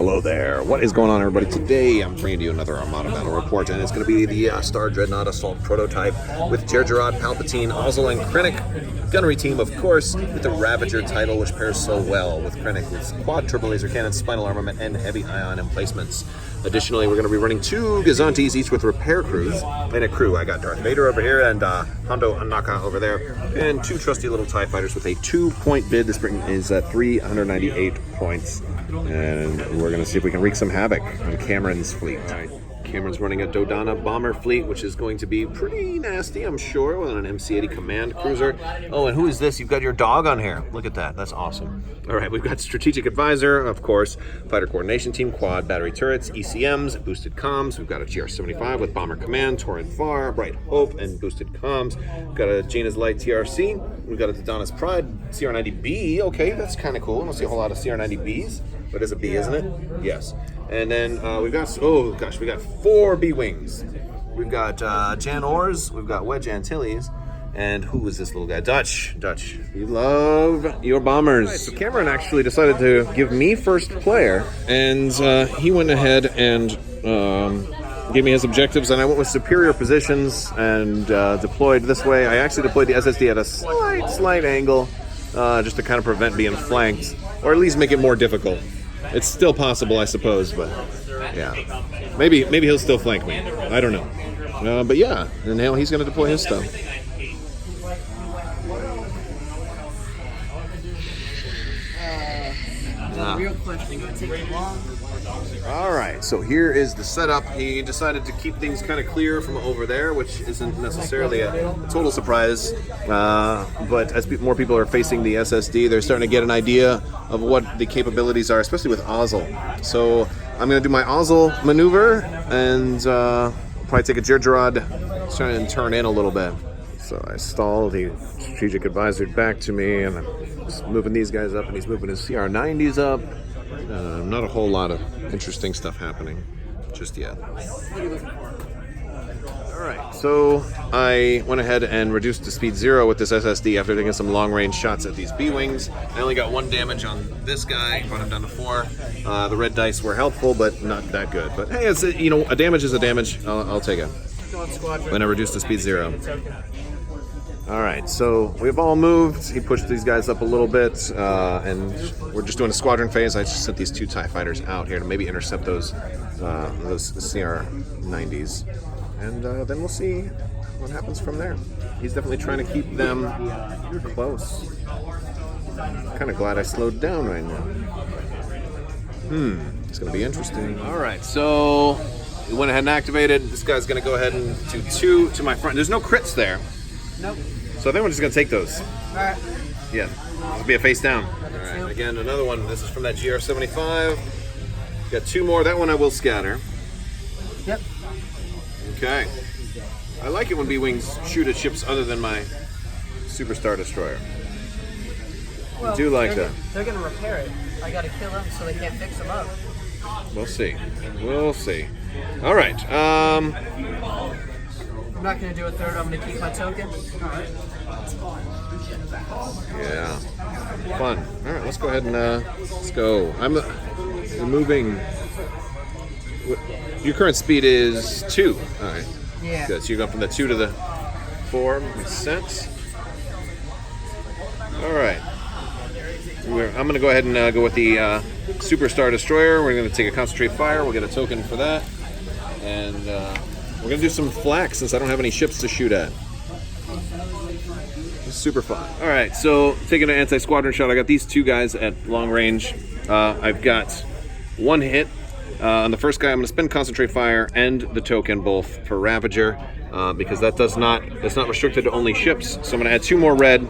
Hello there. What is going on, everybody? Today I'm bringing you another Armada battle report, and it's going to be the Star Dreadnought Assault prototype with Gergerod, Palpatine, Ozzel, and Krennic. Gunnery team, of course, with the Ravager title, which pairs so well with Krennic with quad triple laser cannon, spinal armament, and heavy ion emplacements. Additionally, we're going to be running 2 Gazantes, each with repair crews and a crew. I got Darth Vader over here and Hondo Anaka over there, and 2 trusty little TIE fighters with a 2-point bid. This bring is at 398 points. And we're going to see if we can wreak some havoc on Cameron's fleet. All right. Cameron's running a Dodonna Bomber fleet, which is going to be pretty nasty, I'm sure, with an MC-80 command cruiser. Oh, and who is this? You've got your dog on here. Look at that. That's awesome. All right, we've got Strategic Advisor, of course, Fighter Coordination Team, Quad Battery Turrets, ECMs, Boosted Comms. We've got a GR-75 with Bomber Command, Torrent Far, Bright Hope, and Boosted Comms. We've got a Jaina's Light TRC. We've got a Dodonna's Pride CR-90B. Okay, that's kind of cool. I don't see a whole lot of CR-90Bs, but it's a B, isn't it? Yes. And then we've got, oh gosh, we got 4 B-Wings. We've got Jan Ors, we've got Wedge Antilles, and who is this little guy? Dutch. You love your bombers. Right, so Cameron actually decided to give me first player, and he went ahead and gave me his objectives, and I went with superior positions and deployed this way. I actually deployed the SSD at a slight angle, just to kind of prevent being flanked, or at least make it more difficult. It's still possible, I suppose, but yeah. Maybe he'll still flank me. I don't know. But yeah, and now he's going to deploy his stuff. Real question, going to take long? All right, so here is the setup. He decided to keep things kind of clear from over there, which isn't necessarily a total surprise. But as more people are facing the SSD, they're starting to get an idea of what the capabilities are, especially with Ozzel. So I'm going to do my Ozzel maneuver and probably take a Gergerod, try and turn in a little bit. So I stall the Strategic Advisor back to me, and I'm just moving these guys up, and he's moving his CR-90s up. Not a whole lot of interesting stuff happening just yet. Alright, so I went ahead and reduced to speed 0 with this SSD after taking some long-range shots at these B-Wings. I only got 1 damage on this guy, brought him down to 4. The red dice were helpful, but not that good. But hey, it's, you know, a damage is a damage. I'll take it. When I reduced to speed 0. Alright, so we've all moved. He pushed these guys up a little bit, and we're just doing a Squadron Phase. I just sent these 2 TIE fighters out here to maybe intercept those CR-90s. And then we'll see what happens from there. He's definitely trying to keep them close. Kind of glad I slowed down right now. It's going to be interesting. Alright, so we went ahead and activated. This guy's going to go ahead and do 2 to my front. There's no crits there. Nope. So I think we're just going to take those. Alright. Yeah. It'll be a face down. Alright, again, another one. This is from that GR-75. Got 2 more. That one I will scatter. Yep. Okay. I like it when B-Wings shoot at ships other than my Superstar Destroyer. Well, I do like that. They're going to repair it. I got to kill them so they can't fix them up. We'll see. We'll see. Alright. I'm not going to do a third. I'm going to keep my token. Yeah. Fun. Alright, let's go ahead and let's go. I'm moving. Your current speed is 2. Alright. Yeah. Good. So you're going from the 2 to the 4. Makes sense. Alright. I'm going to go ahead and go with the Superstar Destroyer. We're going to take a concentrate fire. We'll get a token for that. And we're going to do some flak since I don't have any ships to shoot at. It's super fun. Alright, so taking an anti-squadron shot. I got these 2 guys at long range. I've got 1 hit. On the first guy, I'm going to spend concentrate fire and the token both for Ravager because that's not restricted to only ships. So I'm going to add 2 more red.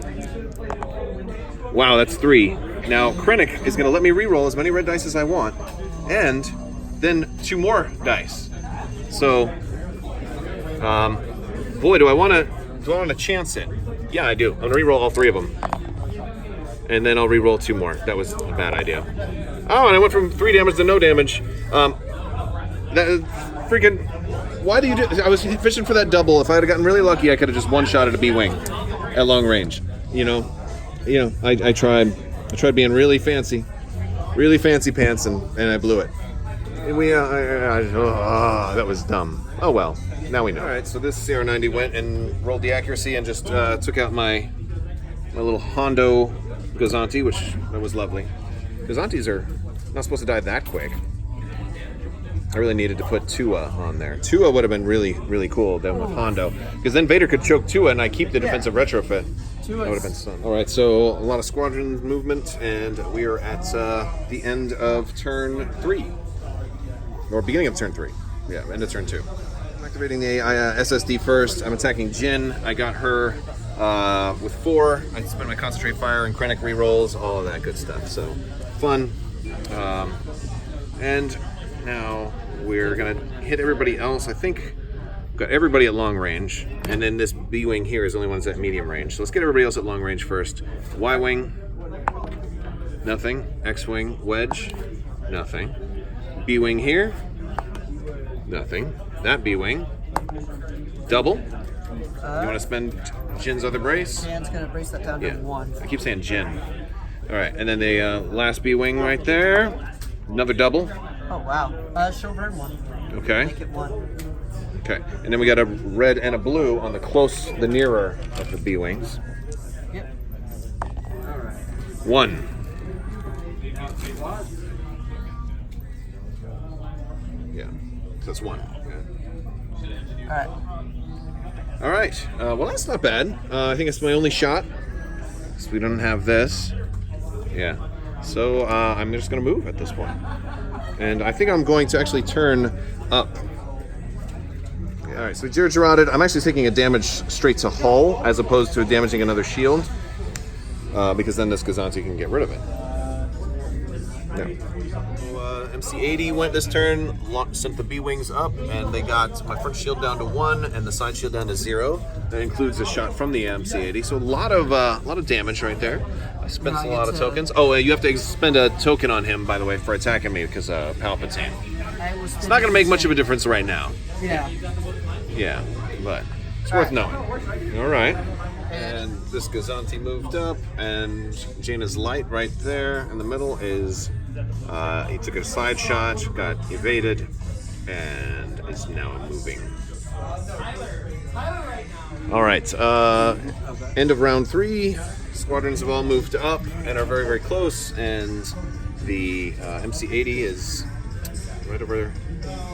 Wow, that's 3. Now Krennic is going to let me reroll as many red dice as I want, and then 2 more dice. So, boy, do I want to chance it? Yeah, I do. I'm going to reroll all 3 of them, and then I'll reroll 2 more. That was a bad idea. Oh, and I went from 3 damage to no damage. Why do you do? I was fishing for that double. If I had gotten really lucky, I could have just one-shotted a B-Wing at long range. You know, I tried being really fancy. really fancy pants, and I blew it. And that was dumb. Oh well, now we know. All right, so this CR90 went and rolled the accuracy and just took out my little Hondo Gazanti, which that was lovely. Gazantis are not supposed to die that quick. I really needed to put Tua on there. Tua would have been really, really cool then with Hondo, because then Vader could choke Tua and I keep the defensive retrofit. That would have been fun. All right, so a lot of squadron movement, and we are at the end of turn 3, or beginning of turn 3. Yeah, end of turn 2. I'm activating the SSD first. I'm attacking Jin. I got her with 4. I spent my concentrate fire and Krennic rerolls, all of that good stuff. So fun. And now we're gonna hit everybody else. I think we've got everybody at long range, and then this B-wing here is the only one that's at medium range. So let's get everybody else at long range first. Y-wing, nothing. X-wing, wedge, nothing. B-wing here, nothing. That B-wing, double. You want to spend Jin's other brace? Jan's gonna brace that down to 1. I keep saying Jin. All right, and then the last B-wing right there, another double. Oh wow. She'll burn 1. Okay. Make it 1. Okay, and then we got a red and a blue on the nearer of the B-wings. Yep. 1. Yeah, so that's 1. All right. All right. Well, that's not bad. I think it's my only shot. So we don't have this. Yeah. So I'm just going to move at this point. And I think I'm going to actually turn up. All right, so Gerarded, I'm actually taking a damage straight to hull as opposed to damaging another shield, because then this Gazanti can get rid of it. Yeah. So, MC80 went this turn, sent the B-wings up, and they got my front shield down to 1 and the side shield down to 0. That includes a shot from the MC80, so a lot of damage right there. I spent a lot of tokens. Oh, you have to spend a token on him, by the way, for attacking me because Palpatine. It's not going to make much of a difference right now. Yeah. Yeah, but it's worth knowing. All right. And this Gazanti moved up, and Jaina's light right there in the middle is, he took a side shot, got evaded, and is now moving. All right, end of round 3. Squadrons have all moved up and are very, very close, and the MC80 is right over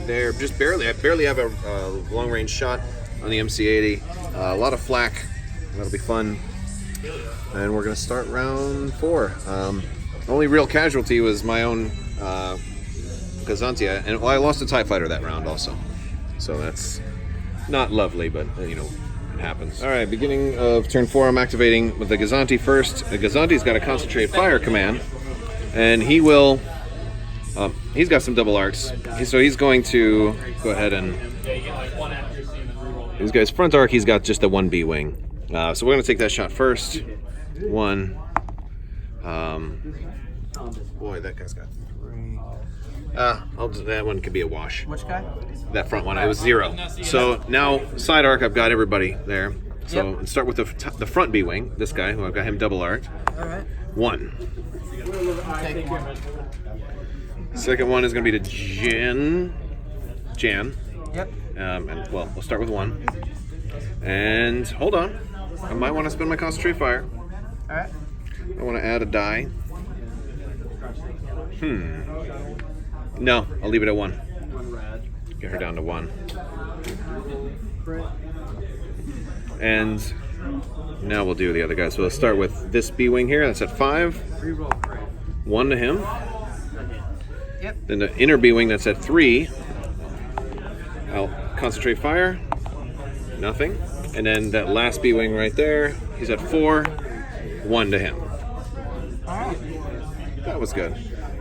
there, just barely. I barely have a long-range shot on the MC80. A lot of flak. That'll be fun. And we're going to start round 4. Only real casualty was my own Gazantia, and I lost a TIE fighter that round also. So that's not lovely, but it happens. All right, beginning of turn 4, I'm activating with the Gazanti first. The Gazanti's got a concentrate fire command, and he will. He's got some double arcs, so he's going to go ahead and. He's got his front arc. He's got just the 1 B wing. So we're going to take that shot first. 1. Boy, that guy's got 3. That one could be a wash. Which guy? That front one. It was 0. So now side arc, I've got everybody there. So let's start with the front B wing. This guy, who I've got him double arced. All right. 1. Take 1. Second one is going to be to Jan. Yep. And well, we'll start with 1. And hold on. I might want to spend my concentrate fire. All right. I want to add a die. No, I'll leave it at 1. Get her down to 1. And now we'll do the other guys. So let's start with this B-wing here. That's at 5. 1 to him. Yep. Then the inner B-wing, that's at 3. I'll concentrate fire. Nothing. And then that last B-wing right there, he's at 4. 1 to him. That was good.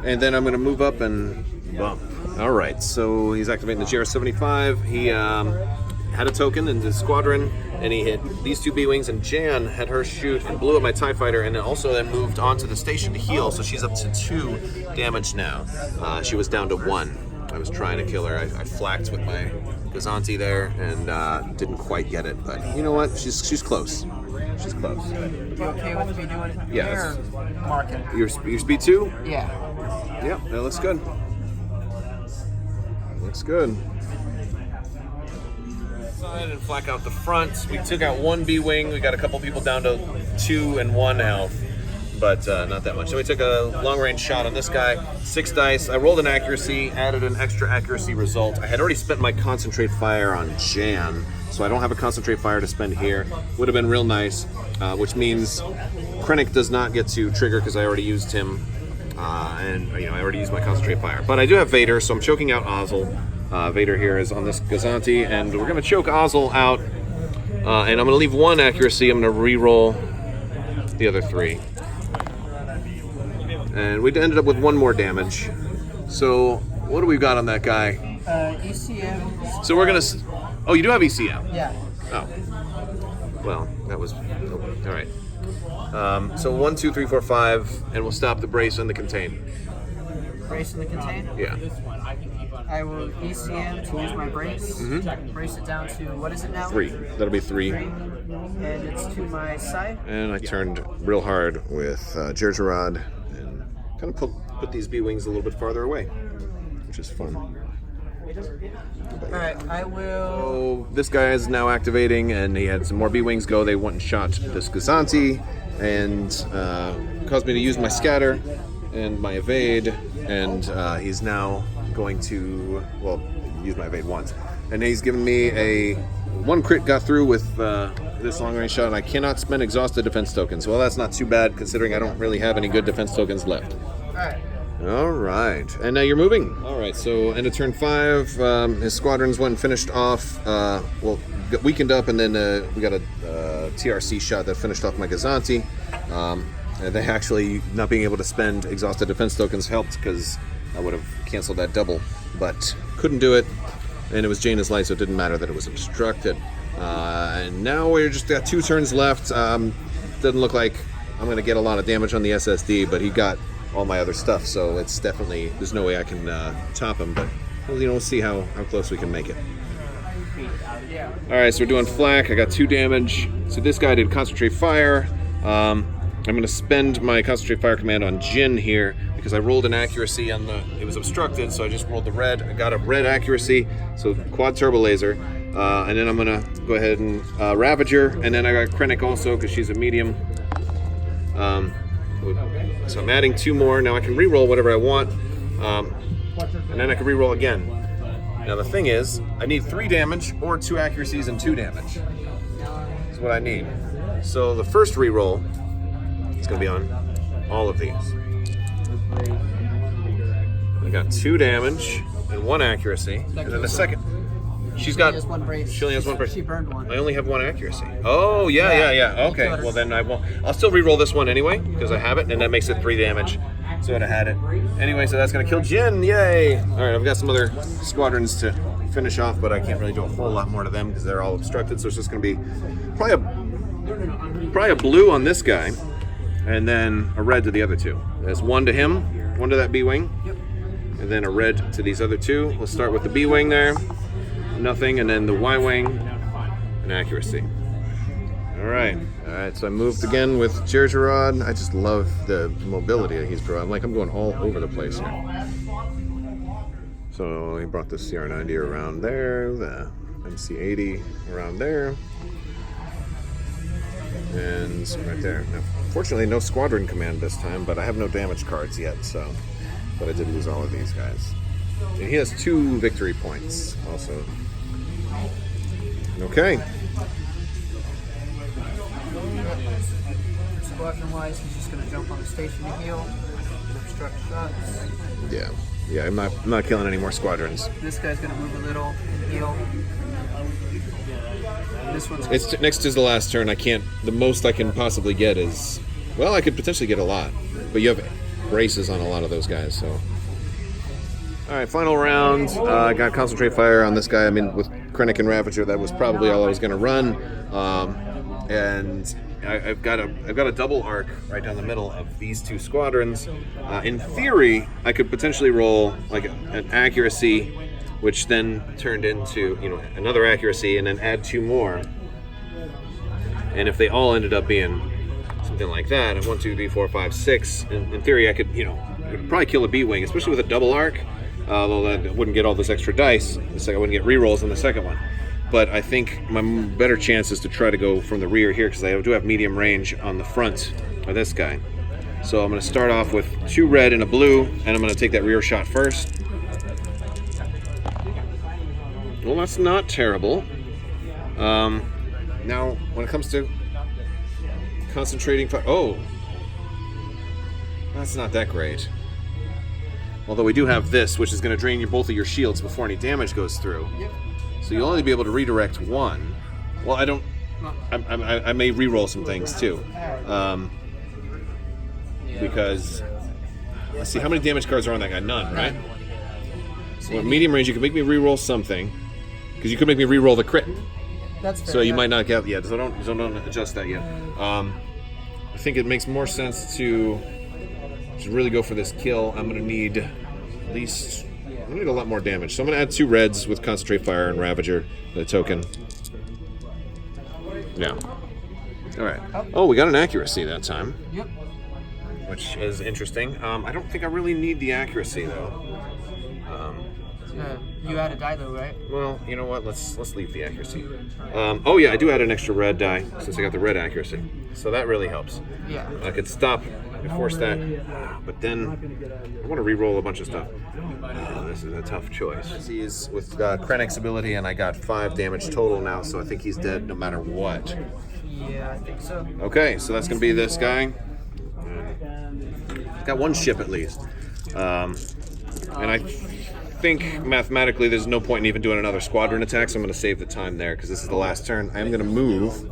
And then I'm going to move up and bump. All right, so he's activating the GR75. He had a token in the squadron, and he hit these 2 B-wings, and Jan had her shoot and blew up my TIE fighter, and then also then moved onto the station to heal, so she's up to 2 damage now. She was down to 1. I was trying to kill her. I flacked with my Gazanti there, and didn't quite get it, but you know what? She's close. She's close. You okay with me doing it? Yeah. Marking. Your speed 2? Yeah. Yep, that looks good. Looks good. Side and flak out the front. We took out one B-wing. We got a couple people down to 2 and 1 health, but not that much. So we took a long-range shot on this guy. 6 dice. I rolled an accuracy, added an extra accuracy result. I had already spent my concentrate fire on Jan, so I don't have a concentrate fire to spend here. Would have been real nice, which means Krennic does not get to trigger because I already used him, and I already used my concentrate fire. But I do have Vader, so I'm choking out Ozzel. Vader here is on this Gazanti, and we're going to choke Ozzel out, and I'm going to leave 1 accuracy. I'm going to re-roll the other 3. And we ended up with 1 more damage. So what do we got on that guy? ECM. So we're going to... Oh, you do have ECM? Yeah. Oh. Well, that was... Oh, all right. So 1, 2, 3, 4, 5, and we'll stop the brace and the contain. Brace in the contain? Yeah. I will ECM to use my brace. Brace it down to, what is it now? 3. That'll be 3. And it's to my side. And I turned real hard with Jerjerrod and kind of put these B-wings a little bit farther away, which is fun. Alright, I will... So this guy is now activating, and he had some more B-wings go. They went and shot this Gazanti and caused me to use my scatter and my evade, and he's now going to, well, use my evade once. And he's given me a 1 crit got through with this long range shot, and I cannot spend exhausted defense tokens. Well, that's not too bad considering I don't really have any good defense tokens left. Alright. All right, and now you're moving. All right, so end of turn 5, his squadrons went and finished off, well, got weakened up, and then we got a TRC shot that finished off my Gazanti. And they actually, not being able to spend exhausted defense tokens helped, because I would have canceled that double, but couldn't do it, and it was Jaina's light, so it didn't matter that it was obstructed. And now we're just got 2 turns left. Doesn't look like I'm going to get a lot of damage on the SSD, but he got all my other stuff, so it's definitely, there's no way I can top him, but we'll see how close we can make it. Alright, so we're doing flak. I got 2 damage. So this guy did concentrate fire. I'm going to spend my concentrate fire command on Jin here because I rolled an accuracy on it was obstructed, so I just rolled the red. I got a red accuracy, so quad turbo laser. And then I'm going to go ahead and Ravager, and then I got Krennic also because she's a medium. So I'm adding 2 more. Now I can re-roll whatever I want, and then I can re-roll again. Now the thing is, I need 3 damage or 2 accuracies and 2 damage. That's what I need. So the first re-roll is going to be on all of these. I got 2 damage and 1 accuracy, and then the second. She only has 1 brace. She only has 1 brace. She burned 1. I only have 1 accuracy. Oh, yeah. Okay, well then I won't. I'll still re-roll this one anyway, because I have it, and that makes it 3 damage. So I'd have had it. Anyway, so that's going to kill Jin. Yay! Alright, I've got some other squadrons to finish off, but I can't really do a whole lot more to them because they're all obstructed, so it's just going to be probably a blue on this guy, and then a red to the other 2. There's 1 to him, 1 to that B-wing, and then a red to these other 2. We'll start with the B-wing there. Nothing, and then the Y-wing, an accuracy. Alright, so I moved again with Jerjerrod. I just love the mobility that he's providing. I'm going all over the place here. So he brought the CR-90 around there, the MC-80 around there, and right there. Now, fortunately, no squadron command this time, but I have no damage cards yet, but I did lose all of these guys. And he has 2 victory points also. Okay. Squadron-wise, he's just going to jump on the station to heal and obstruct shots. Yeah. I'm not killing any more squadrons. This guy's going to move a little and heal. This one's. It's next is the last turn. I can't. The most I can possibly get is, well, I could potentially get a lot, but you have braces on a lot of those guys, so. All right, final round. I got concentrate fire on this guy. I mean, with Krennic and Ravager, that was probably all I was going to run. And I've got a double arc right down the middle of these 2 squadrons. In theory, I could potentially roll like an accuracy, which then turned into another accuracy, and then add 2 more. And if they all ended up being something like that, 1, 2, 3, 4, 5, 6. In theory, I could would probably kill a B-Wing, especially with a double arc. Although I wouldn't get all this extra dice. I wouldn't get rerolls on the second one. But I think my better chance is to try to go from the rear here because I do have medium range on the front of this guy. So I'm going to start off with 2 red and a blue, and I'm going to take that rear shot first. Well, that's not terrible. Now, when it comes to concentrating fire... Oh! That's not that great. Although we do have this, which is going to drain both of your shields before any damage goes through. Yep. So you'll only be able to redirect one. Well, I don't... I may re-roll some things, too. Because... Let's see, how many damage cards are on that guy? None, right? Well, medium range, you can make me re-roll something. Because you could make me re-roll the crit. That's fair. So you might not get... Yeah, so don't adjust that yet. I think it makes more sense to really go for this kill. I'm going to need at least... I'm going to need a lot more damage. So I'm going to add 2 reds with Concentrate Fire and Ravager, the token. Yeah. All right. Oh, we got an accuracy that time. Yep. Which is interesting. I don't think I really need the accuracy, though. You add a die though, right? Well, you know what? Let's leave the accuracy. Oh yeah, I do add an extra red die since I got the red accuracy, so that really helps. Yeah. I could stop and force that, but then I want to re-roll a bunch of stuff. This is a tough choice. He's with Krennic's ability, and I got 5 damage total now, so I think he's dead no matter what. Yeah, I think so. Okay, so that's gonna be this guy. Got 1 ship at least, and I think mathematically there's no point in even doing another squadron attack, so I'm going to save the time there because this is the last turn. I am going to move,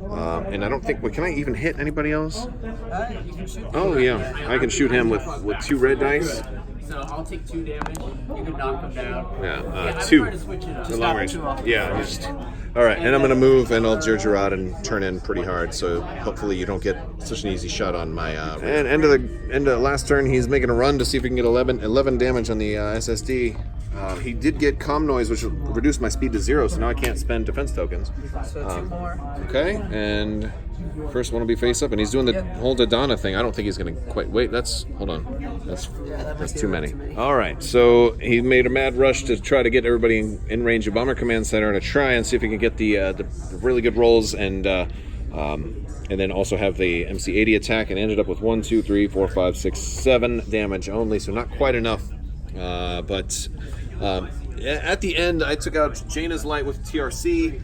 and I don't think... Can I even hit anybody else? You can shoot. Oh yeah, I can shoot him with 2 red dice. So I'll take 2 damage. You can knock him down. Yeah, I'm 2. trying to switch it up. The long range. 2 off. Yeah, just... All right, and I'm going to move, and I'll Gergerod and turn in pretty hard, so hopefully you don't get such an easy shot on my... And end of the last turn, he's making a run to see if he can get 11 damage on the SSD. He did get Comm Noise, which reduced my speed to 0, so now I can't spend defense tokens. So 2 more. Okay, and first one will be face up, and he's doing the whole Dodonna thing. I don't think he's going to quite... Wait, hold on. That's too many. All right, so he made a mad rush to try to get everybody in range of Bomber Command Center and to try and see if he can get the really good rolls and then also have the MC-80 attack, and ended up with 1, 2, 3, 4, 5, 6, 7 damage only, so not quite enough. But at the end, I took out Jaina's Light with TRC,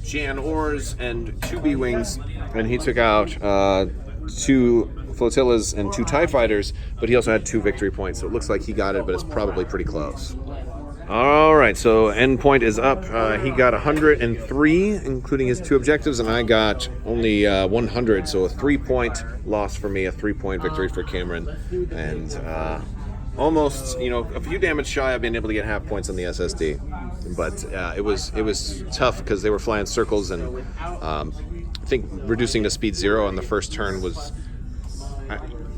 Jan Ors, and 2 B-Wings, and he took out 2 flotillas and 2 TIE fighters, but he also had 2 victory points, so it looks like he got it, but it's probably pretty close. All right, so end point is up. He got 103, including his 2 objectives, and I got only 100, so a 3-point loss for me, a 3-point victory for Cameron, and almost, a few damage shy of being able to get half points on the SSD, but it was tough because they were flying circles, and I think reducing to speed 0 on the first turn was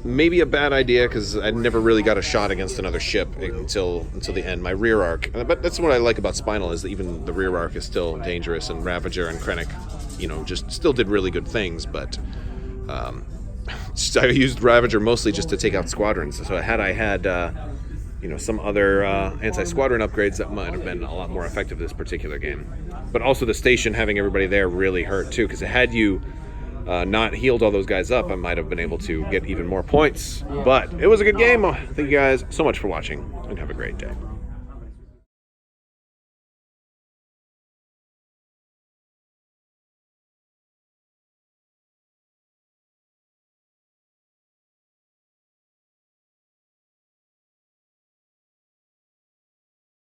maybe a bad idea because I never really got a shot against another ship until the end. My rear arc, but that's what I like about Spinal, is that even the rear arc is still dangerous, and Ravager and Krennic, just still did really good things, but I used Ravager mostly just to take out squadrons. So had I had some other anti-squadron upgrades, that might have been a lot more effective this particular game. But also the station, having everybody there, really hurt too, because had you not healed all those guys up, I might have been able to get even more points. But it was a good game. Thank you guys so much for watching, and have a great day.